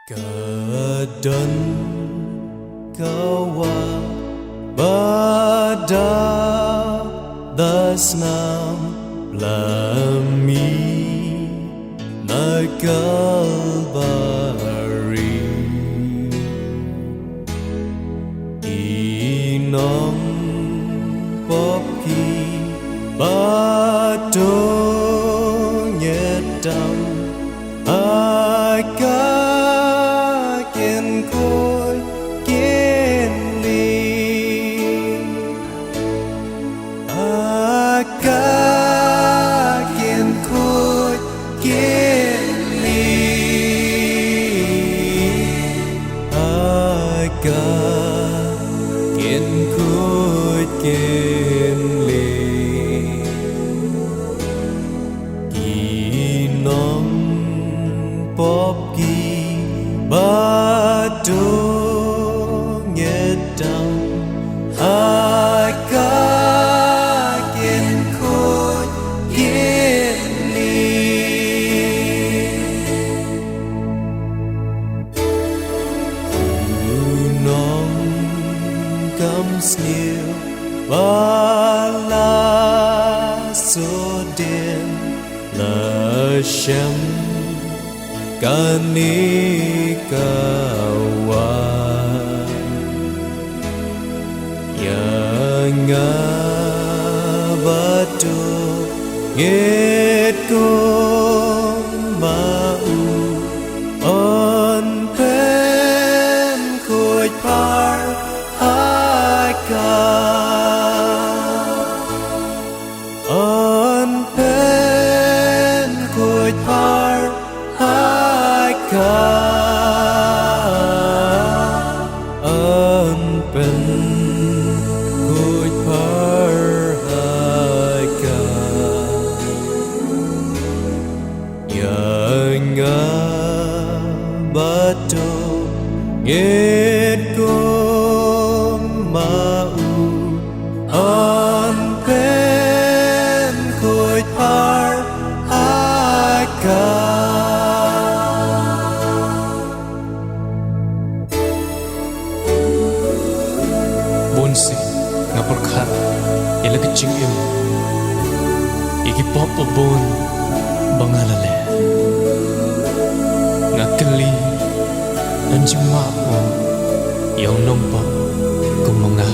Kadang kawa bada dasnam lami nakalbari inong popki bado nyedam Popki bado nyedam akakin kod gini unong kam snil bala sodin la shem kanikawa yang abadu ngitku mau on pen kuj par haka on pen kuj par ơn bên cúi par hai ca nhờ ngã batu nghiệt cung mau ơn bên cúi par hai ca Bonsi ngapurkhat ila kaching im igi pop bon bangalale ngakali anjima o yaw nompa kumanga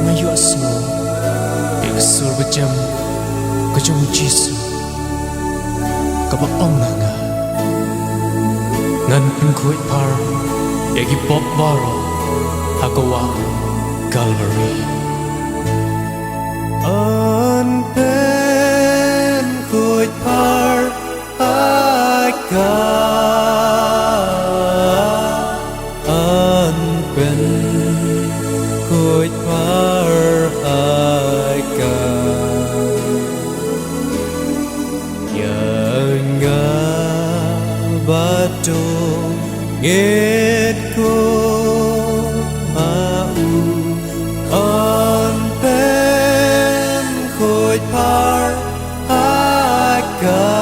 ngayo asmo igsur bajam kajong jisu kabaong nga ngan pengkuit par Egi pop baro hakawa Calvary An pen kuj par haka An pen kuj par haka Yang abadu nghiệt cung mau on pen kuj par haka